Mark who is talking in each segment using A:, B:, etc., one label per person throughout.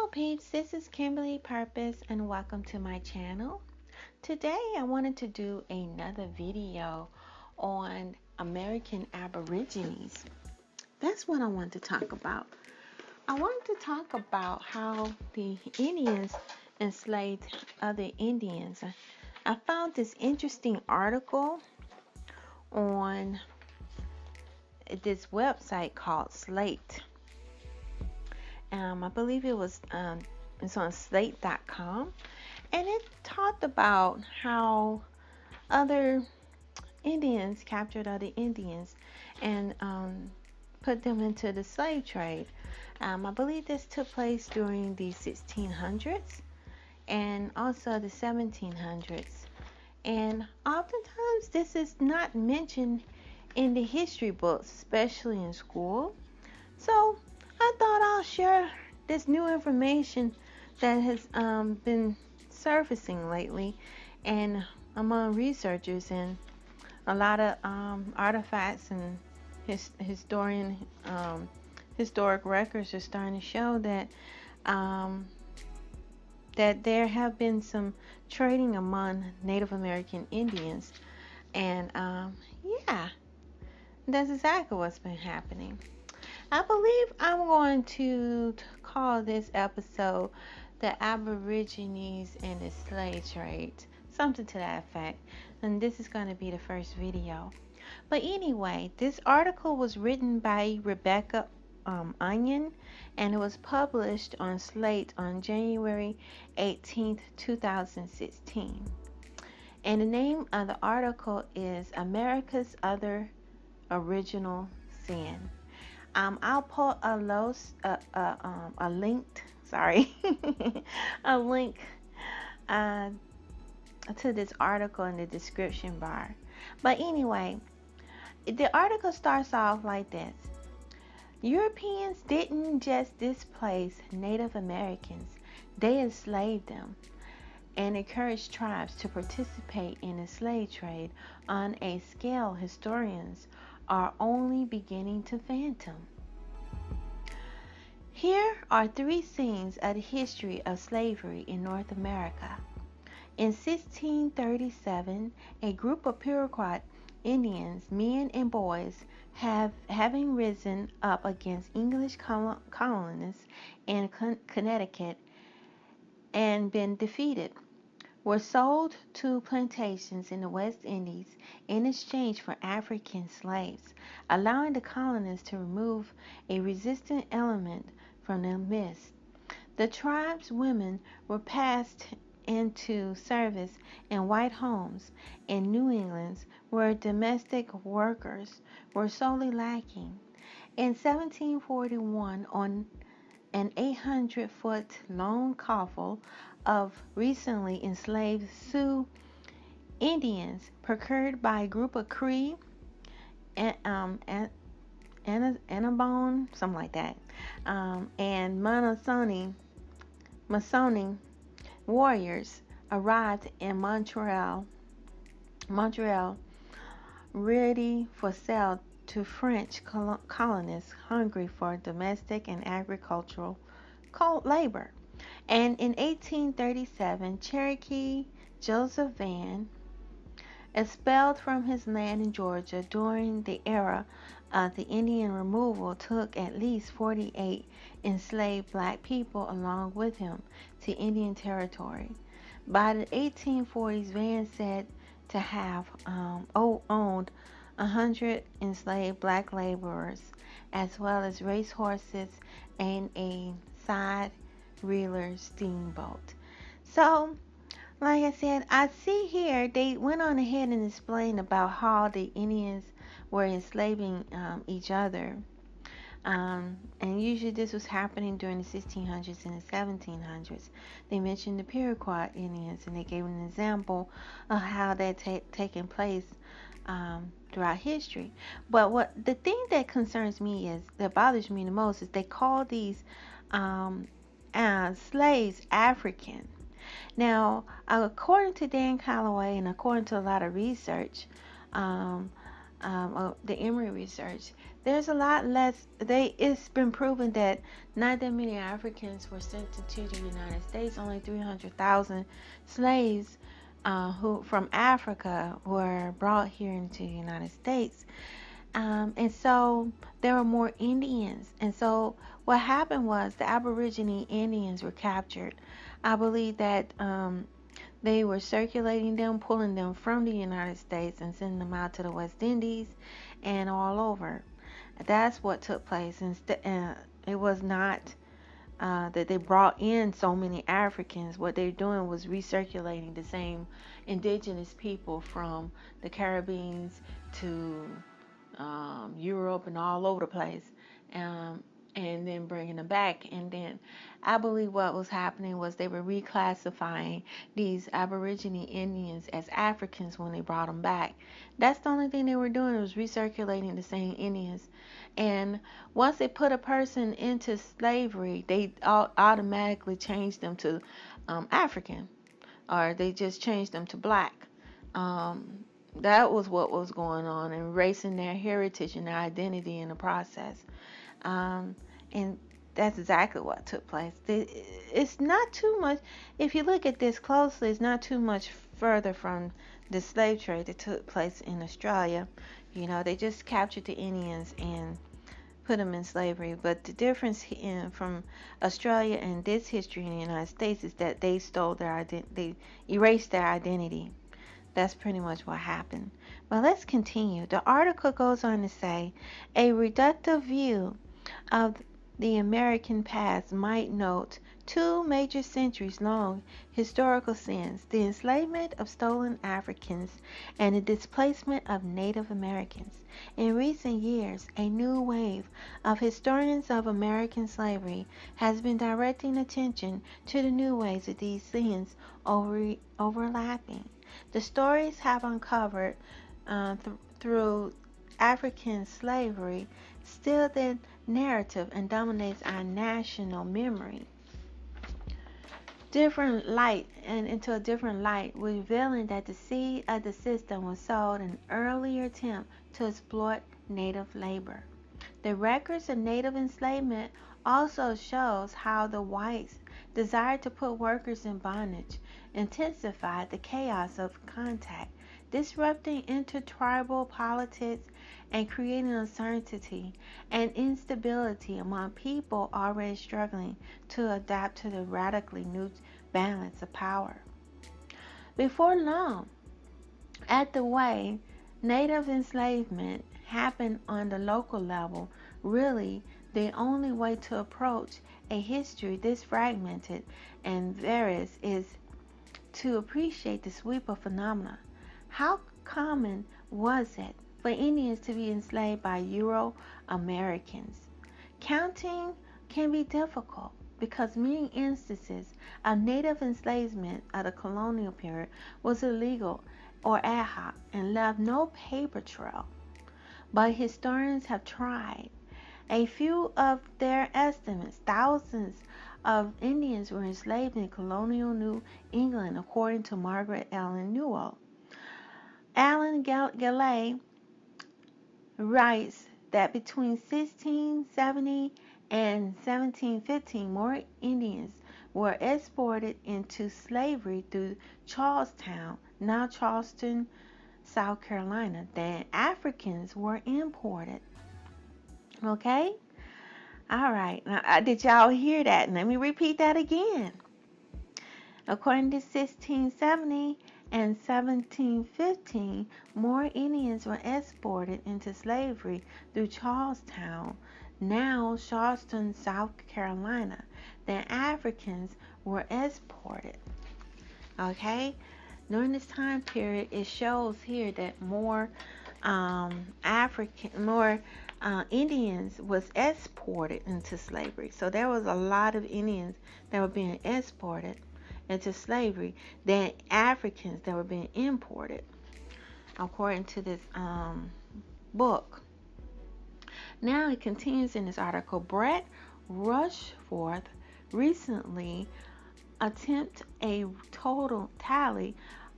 A: Hello peeps, this is Kimberly Purpose and welcome to my channel. Today I wanted to do another video on American Aborigines. That's what I want to talk about. I wanted to talk about how the Indians enslaved other Indians. I found this interesting article on this website called Slate. I believe it's on slate.com, and it talked about how other Indians captured other Indians and put them into the slave trade. I believe this took place during the 1600s and also the 1700s. And oftentimes this is not mentioned in the history books, especially in school. So I thought I'll share this new information that has been surfacing lately and among researchers, and a lot of artifacts and historic records are starting to show that that there have been some trading among Native American Indians, and yeah, that's exactly what's been happening. I believe I'm going to call this episode The Aborigines and the Slave Trade, something to that effect. And this is going to be the first video. But anyway, this article was written by Rebecca Onion, and it was published on Slate on January 18th, 2016. And the name of the article is America's Other Original Sin. I'll put a link to this article in the description bar. But anyway, the article starts off like this. Europeans didn't just displace Native Americans, they enslaved them and encouraged tribes to participate in the slave trade on a scale historians are only beginning to fathom. Here are three scenes of the history of slavery in North America. In 1637, a group of Iroquois Indians, men and boys, having risen up against English colonists in Connecticut and been defeated, were sold to plantations in the West Indies in exchange for African slaves, allowing the colonists to remove a resistant element from their midst. The tribe's women were passed into service in white homes in New England, where domestic workers were sorely lacking. In 1741, on an 800-foot long coffle of recently enslaved Sioux Indians, procured by a group of Cree and Annabone, something like that, and Masonic warriors arrived in Montreal, ready for sale to French colonists hungry for domestic and agricultural labor. And in 1837, Cherokee Joseph Van, expelled from his land in Georgia during the era of the Indian removal, took at least 48 enslaved black people along with him to Indian Territory. By the 1840s, Van said to have owned 100 enslaved black laborers, as well as racehorses and a side reeler steamboat. So, like I said, I see here they went on ahead and explained about how the Indians were enslaving each other. And usually this was happening during the 1600s and the 1700s. They mentioned the Iroquois Indians, and they gave an example of how that taken place throughout history. But the thing that concerns me that bothers me the most is they call these slaves African. Now, according to Dan Calloway and according to a lot of research, the Emory research, there's a lot less. It's been proven that not that many Africans were sent to the United States. Only 300,000 slaves who from Africa were brought here into the United States. And so there were more Indians. And so what happened was the Aborigine Indians were captured. I believe that they were circulating them, pulling them from the United States and sending them out to the West Indies and all over. That's what took place. It was not that they brought in so many Africans. What they're doing was recirculating the same indigenous people from the Caribbean to Europe and all over the place, um, and then bringing them back. And then I believe what was happening was they were reclassifying these Aborigine Indians as Africans when they brought them back. That's the only thing they were doing, was recirculating the same Indians. And once they put a person into slavery, they automatically changed them to African, or they just changed them to black. Um, that was what was going on, and erasing their heritage and their identity in the process. Um, and that's exactly what took place. It's not too much, if you look at this closely, it's not too much further from the slave trade that took place in Australia. They just captured the Indians and put them in slavery. But the difference from Australia and this history in the United States is that they stole their identity, they erased their identity. That's pretty much what happened. But let's continue. The article goes on to say a reductive view of the American past might note two major centuries long historical sins: the enslavement of stolen Africans and the displacement of Native Americans. In recent years, a new wave of historians of American slavery has been directing attention to the new ways that these sins overlapping. The stories have uncovered through African slavery still the narrative and dominates our national memory. Different light and into a different light, revealing that the seed of the system was sowed in an earlier attempt to exploit native labor. The records of native enslavement also shows how the whites desire to put workers in bondage, intensified the chaos of contact, disrupting intertribal politics and creating uncertainty and instability among people already struggling to adapt to the radically new balance of power. Before long, at the way native enslavement happened on the local level, really the only way to approach a history this fragmented and various is to appreciate the sweep of phenomena. How common was it for Indians to be enslaved by Euro-Americans? Counting can be difficult because many instances of native enslavement of the colonial period was illegal or ad hoc and left no paper trail. But historians have tried. A few of their estimates, thousands of Indians were enslaved in colonial New England, according to Margaret Ellen Newell. Alan Galley writes that between 1670 and 1715, more Indians were exported into slavery through Charlestown, now Charleston, South Carolina, than Africans were imported. Okay? All right. Now, did y'all hear that? Let me repeat that again. According to 1670 and 1715, more Indians were exported into slavery through Charlestown, now Charleston, South Carolina, than Africans were exported. Okay? During this time period, it shows here that more Indians was exported into slavery. So there was a lot of Indians that were being exported into slavery than Africans that were being imported, according to this book. Now it continues in this article. Brett Rushforth recently attempted a total tally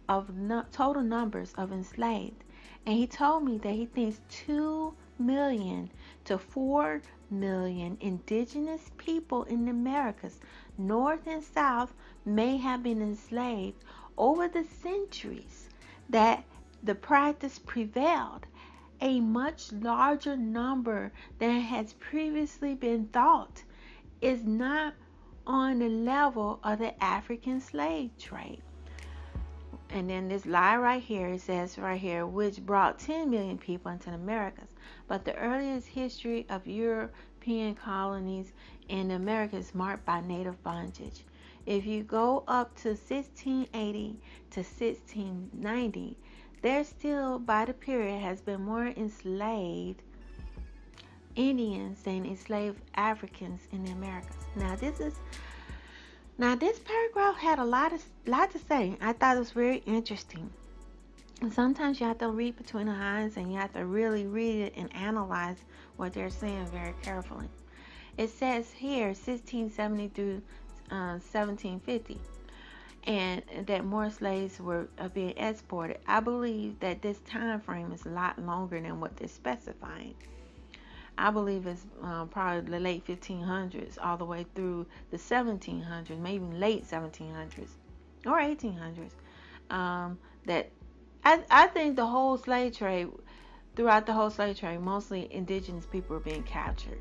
A: of total numbers of enslaved And he told me that he thinks 2 million to 4 million indigenous people in the Americas, North and South, may have been enslaved over the centuries that the practice prevailed. A much larger number than has previously been thought is not on the level of the African slave trade. And then this lie right here, it says right here, which brought 10 million people into the Americas. But the earliest history of European colonies in the Americas is marked by native bondage. If you go up to 1680 to 1690, there still, by the period, has been more enslaved Indians than enslaved Africans in the Americas. Now this paragraph had a lot to say. I thought it was very interesting. And sometimes you have to read between the lines and you have to really read it and analyze what they're saying very carefully. It says here 1670 through 1750, and that more slaves were being exported. I believe that this time frame is a lot longer than what they're specifying. I believe it's probably the late 1500s all the way through the 1700s, maybe late 1700s or 1800s. That I think the whole slave trade, throughout the whole slave trade, mostly indigenous people were being captured.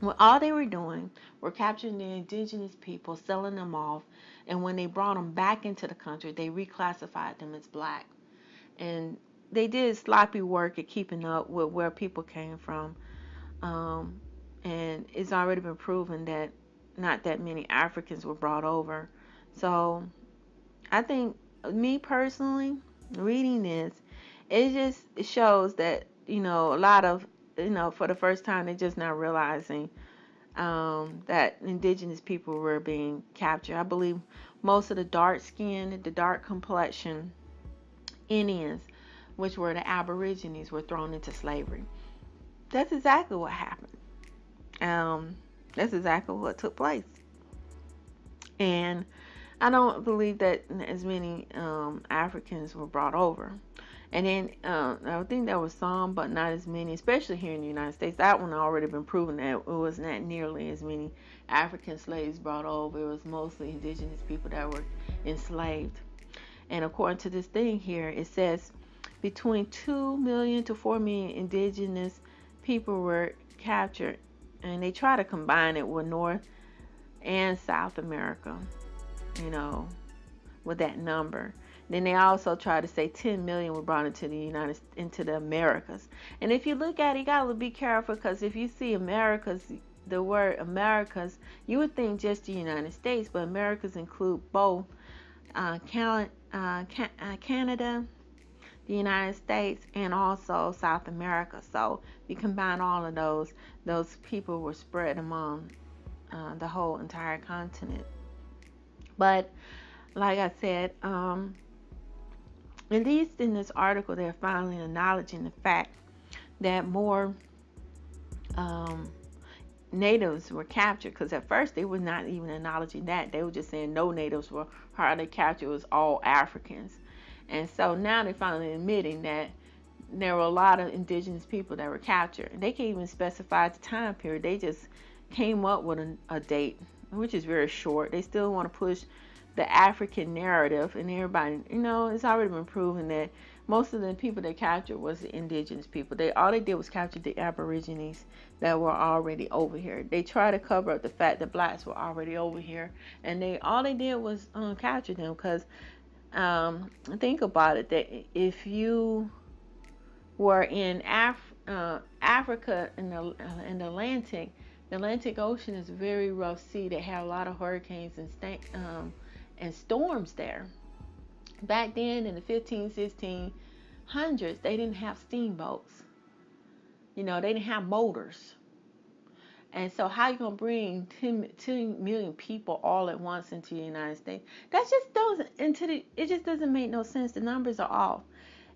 A: Well, all they were doing were capturing the indigenous people, selling them off, and when they brought them back into the country, they reclassified them as black. And they did sloppy work at keeping up with where people came from. And it's already been proven that not that many Africans were brought over. So I think, me personally, reading this, it shows that, a lot of, for the first time, they're just not realizing that indigenous people were being captured. I believe most of the dark skinned, the dark complexion Indians, which were the Aborigines, were thrown into slavery. That's exactly what happened. That's exactly what took place. And I don't believe that as many Africans were brought over. And then I think there was some, but not as many, especially here in the United States. That one already been proven that it was not nearly as many African slaves brought over. It was mostly indigenous people that were enslaved. And according to this thing here, it says between 2 million to 4 million indigenous people were captured. And they try to combine it with North and South America, with that number. Then they also try to say 10 million were brought into the Americas. And if you look at it, you gotta be careful, because if you see Americas, the word Americas, you would think just the United States, but Americas include both Canada, the United States, and also South America. So you combine all of those people were spread among the whole entire continent. But like I said, at least in this article, they're finally acknowledging the fact that more natives were captured, because at first they were not even acknowledging that. They were just saying no natives were hardly captured, it was all Africans. And so now they're finally admitting that there were a lot of indigenous people that were captured. They can't even specify the time period. They just came up with a date, which is very short. They still want to push the African narrative, and everybody, it's already been proven that most of the people they captured was the indigenous people. All they did was capture the Aborigines that were already over here. They tried to cover up the fact that blacks were already over here, and all they did was capture them. Because think about it, that if you were in Africa in the Atlantic Ocean is a very rough sea. They have a lot of hurricanes and storms there. Back then in the 1600s, they didn't have steamboats. They didn't have motors. And so how you going to bring 10 million people all at once into the United States? It just doesn't make no sense. The numbers are off.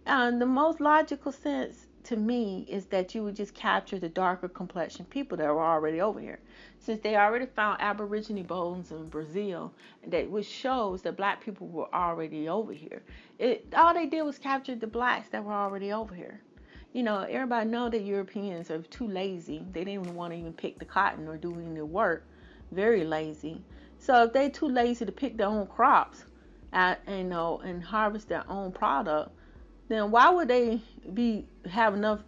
A: The most logical sense to me is that you would just capture the darker complexion people that were already over here. Since they already found Aborigine bones in Brazil, that which shows that black people were already over here. All they did was capture the blacks that were already over here. Everybody know that Europeans are too lazy. They didn't even want to even pick the cotton or do any work. Very lazy. So if they too lazy to pick their own crops, and harvest their own product, then why would they have enough,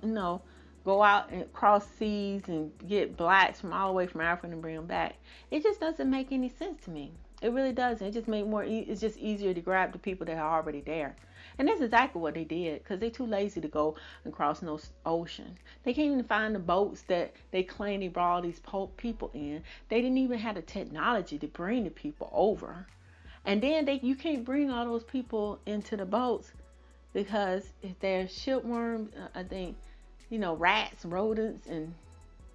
A: go out and cross seas and get blacks from all the way from Africa and bring them back? It just doesn't make any sense to me. It really doesn't. It just make more. It's just easier to grab the people that are already there, and that's exactly what they did because they're too lazy to go and cross no ocean. They can't even find the boats that they claim they brought all these people in. They didn't even have the technology to bring the people over, and then you can't bring all those people into the boats because if there's shipworms, I think, rats, rodents, and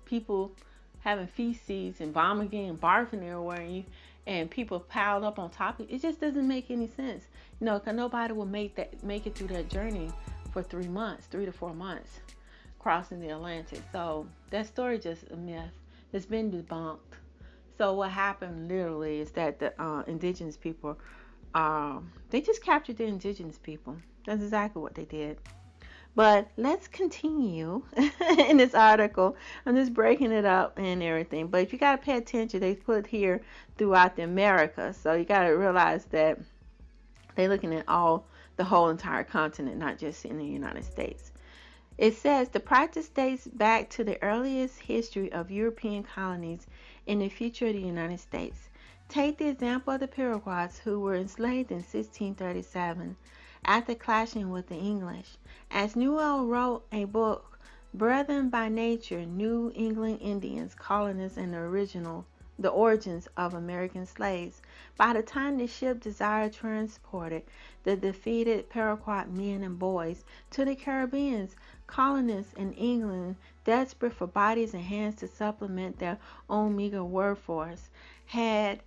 A: people having feces and vomiting and barfing everywhere, and people piled up on top of it. It just doesn't make any sense, because nobody will make it through that journey for 3 months, 3 to 4 months, crossing the Atlantic. So that story just a myth. It's been debunked. So what happened literally is that the indigenous people, they just captured the indigenous people. That's exactly what they did. But let's continue in this article. I'm just breaking it up and everything. But if you got to pay attention, they put here throughout the Americas. So you got to realize that they're looking at the whole entire continent, not just in the United States. It says the practice dates back to the earliest history of European colonies in the future of the United States. Take the example of the Iroquois who were enslaved in 1637. After clashing with the English, as Newell wrote a book, Brethren by Nature, New England Indians, Colonists, and the Origins of American Slaves. By the time the ship Desire transported the defeated Iroquois men and boys to the Caribbean, colonists in England, desperate for bodies and hands to supplement their own meager workforce, had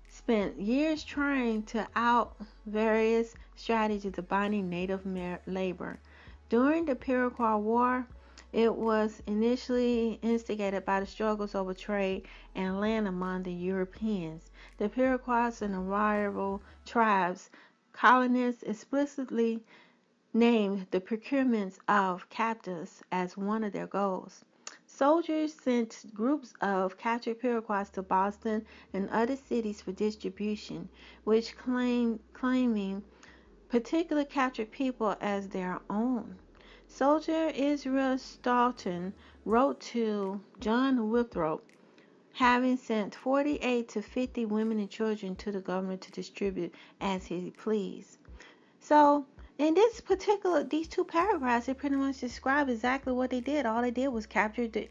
A: spent years trying to out various strategies of binding native labor. During the Iroquois War, it was initially instigated by the struggles over trade and land among the Europeans. The Iroquois and the rival tribes, colonists explicitly named the procurement of captives as one of their goals. Soldiers sent groups of captured Iroquois to Boston and other cities for distribution, which claiming particular captured people as their own. Soldier Israel Staunton wrote to John Winthrop, having sent 48 to 50 women and children to the government to distribute as he pleased. So in these two paragraphs, they pretty much describe exactly what they did. All they did was capture the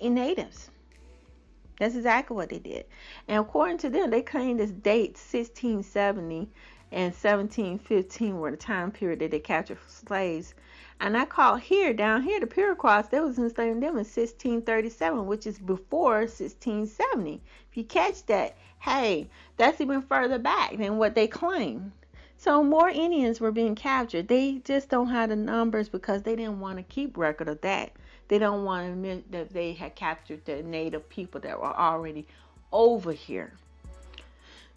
A: natives. That's exactly what they did. And according to them, they claim this date, 1670 and 1715, were the time period that they captured slaves. And I call down here, the Iroquois, they was enslaving them in 1637, which is before 1670. If you catch that, hey, that's even further back than what they claim. So more Indians were being captured. They just don't have the numbers because they didn't want to keep record of that. They don't want to admit that they had captured the native people that were already over here.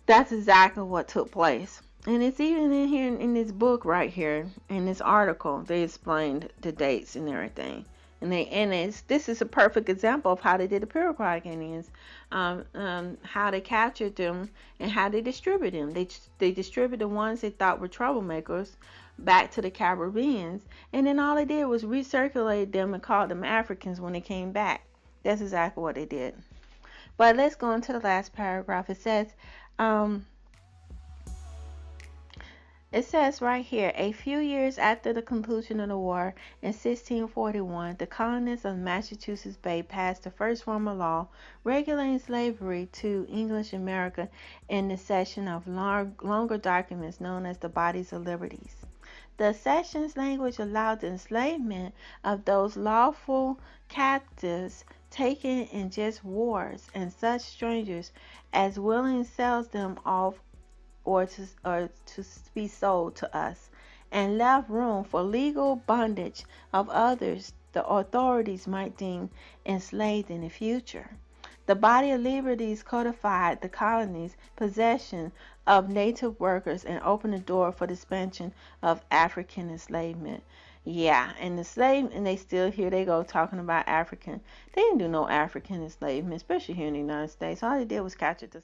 A: That's exactly what took place. And it's even in here in this book right here, in this article, they explained the dates and everything. This is a perfect example of how they did the Iroquois Indians, how they captured them and how they distributed them. They distributed the ones they thought were troublemakers back to the Caribbeans, and then all they did was recirculate them and call them Africans when they came back. That's exactly what they did. But let's go into the last paragraph. It says right here, a few years after the conclusion of the war, in 1641, the colonists of Massachusetts Bay passed the first formal law regulating slavery to English America in the section of longer documents known as the Bodies of Liberties. The section's language allowed the enslavement of those lawful captives taken in just wars and such strangers as willing sells them off or to be sold to us, and left room for legal bondage of others the authorities might deem enslaved in the future. The Body of Liberties codified the colony's possession of native workers and opened the door for the expansion of African enslavement. Yeah, and the slave, and they still here they go talking about African. They didn't do no African enslavement, especially here in the United States. All they did was capture the